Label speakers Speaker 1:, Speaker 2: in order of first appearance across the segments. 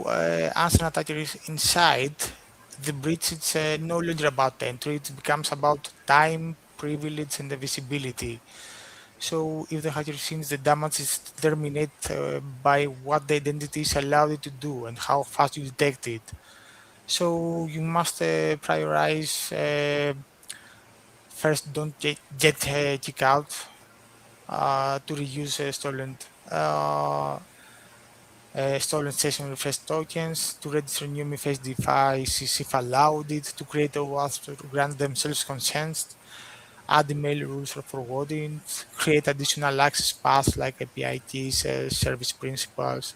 Speaker 1: once an attacker is inside, the breach is no longer about entry, it becomes about time, privilege, and the visibility. So if the hacker sees the damage is determined by what the identity is allowed it to do and how fast you detect it. So you must prioritize first, don't get kick out to reuse uh, stolen session refresh tokens, to register new MFS devices if allowed it, to create OAuth to grant themselves consent, add email rules for forwarding, create additional access paths like API keys, service principals.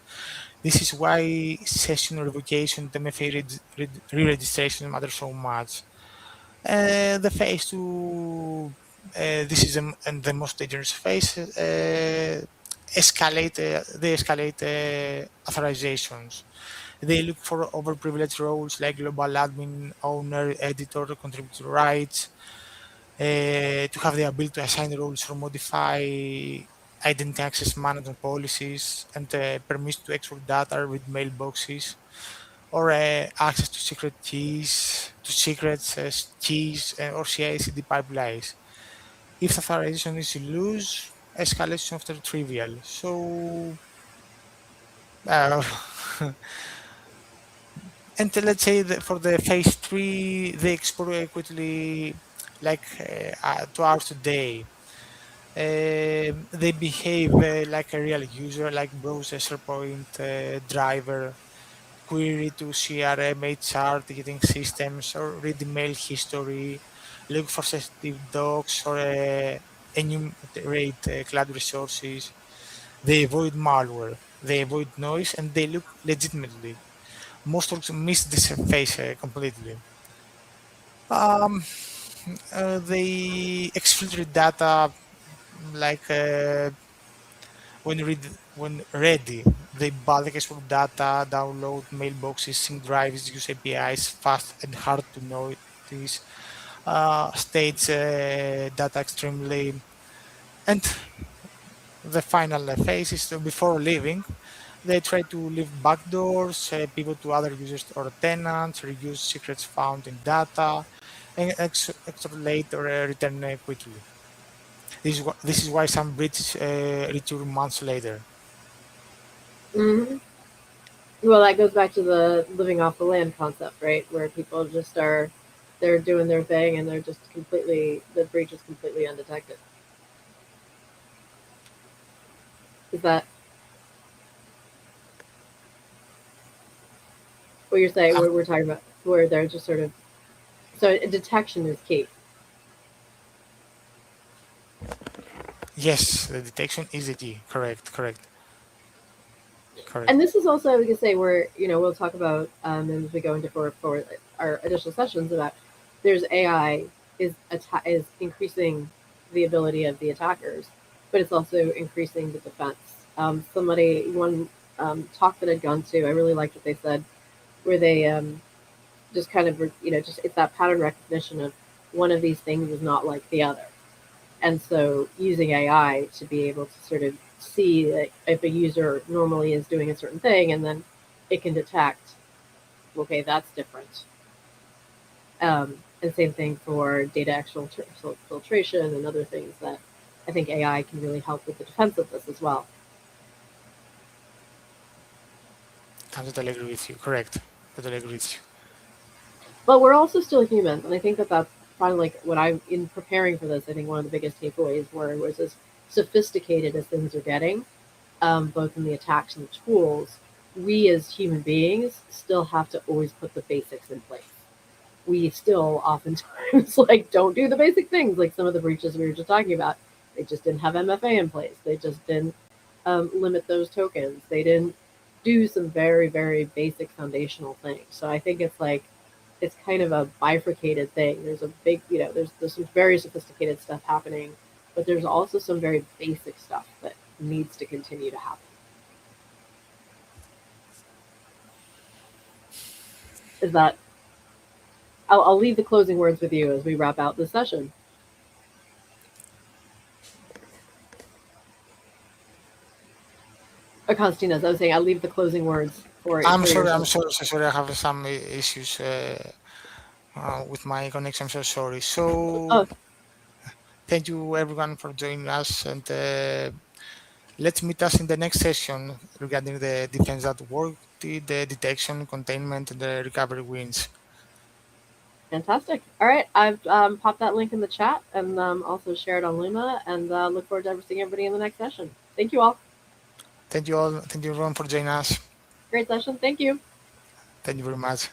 Speaker 1: This is why session revocation, the MFA re-registration matter so much. The phase two, this is and the most dangerous phase, they escalate authorizations. They look for overprivileged roles like global admin, owner, editor, contributor rights, to have the ability to assign roles or modify identity access management policies and permission to export data with mailboxes or access to secret keys, to secrets, keys, or CI/CD pipelines. If authorization is loose, escalation after trivial. So, uh, and let's say that for the phase three, they explore quickly, like 2 hours a day. They behave like a real user, like browser SharePoint driver, query to CRM, HR, ticketing systems, or read email history, look for sensitive docs, or enumerate cloud resources. They avoid malware, they avoid noise, and they look legitimately. Most folks miss this phase completely. Um, they exfiltrate data like when ready, they bulk export data, download mailboxes, sync drives, use APIs, fast and hard to notice, states data extremely, and the final phase is before leaving. They try to leave backdoors, pivot to other users or tenants, reuse secrets found in data, and extrapolate or return quickly. This is why some breaches return months later.
Speaker 2: Hmm. Well, that goes back to the living off the land concept, right? Where people just are, they're doing their thing and they're just completely, the breach is completely undetected. Is that what you're saying?
Speaker 1: Um,
Speaker 2: We're talking about where they're just sort of, so detection is key.
Speaker 1: Yes, the detection is the key. Correct, correct,
Speaker 2: And
Speaker 1: correct.
Speaker 2: this is also, we can say, where, we'll talk about, as we go into for our additional sessions about there's AI is increasing the ability of the attackers, but it's also increasing the defense. One talk that I'd gone to, I really liked what they said, where they just kind of, just it's that pattern recognition of one of these things is not like the other. And so using AI to be able to sort of see that if a user normally is doing a certain thing, and then it can detect, okay, that's different. And same thing for data exfiltration and other things that I think AI can really help with the defense of this as well.
Speaker 1: I totally agree with you. Correct. Totally agree with you.
Speaker 2: But we're also still humans, and I think that that's probably like what I, in preparing for this, I think one of the biggest takeaways were was as sophisticated as things are getting, both in the attacks and the tools, we as human beings still have to always put the basics in place. We still oftentimes like don't do the basic things, like some of the breaches we were just talking about. They just didn't have MFA in place. They just didn't limit those tokens. They didn't do some very, very basic foundational things. So I think it's like it's kind of a bifurcated thing. There's a big, there's some very sophisticated stuff happening, but there's also some very basic stuff that needs to continue to happen. Is that I'll leave the closing words with you as we wrap out this session. Constantinos, I was saying I'll leave the closing words
Speaker 1: I'm
Speaker 2: for
Speaker 1: sorry.
Speaker 2: yours.
Speaker 1: I'm sorry. So sorry. I have some issues with my connection. I'm so sorry. So
Speaker 2: Oh,
Speaker 1: thank you everyone for joining us, and let's meet us in the next session regarding the defense that worked, the detection, containment, and the recovery wins.
Speaker 2: fantastic. All right, I've popped that link in the chat and also shared on Luma, and look forward to seeing everybody in the next session. Thank you all.
Speaker 1: Thank you all. Thank you everyone for joining us.
Speaker 2: Great session. Thank you.
Speaker 1: Thank you very much.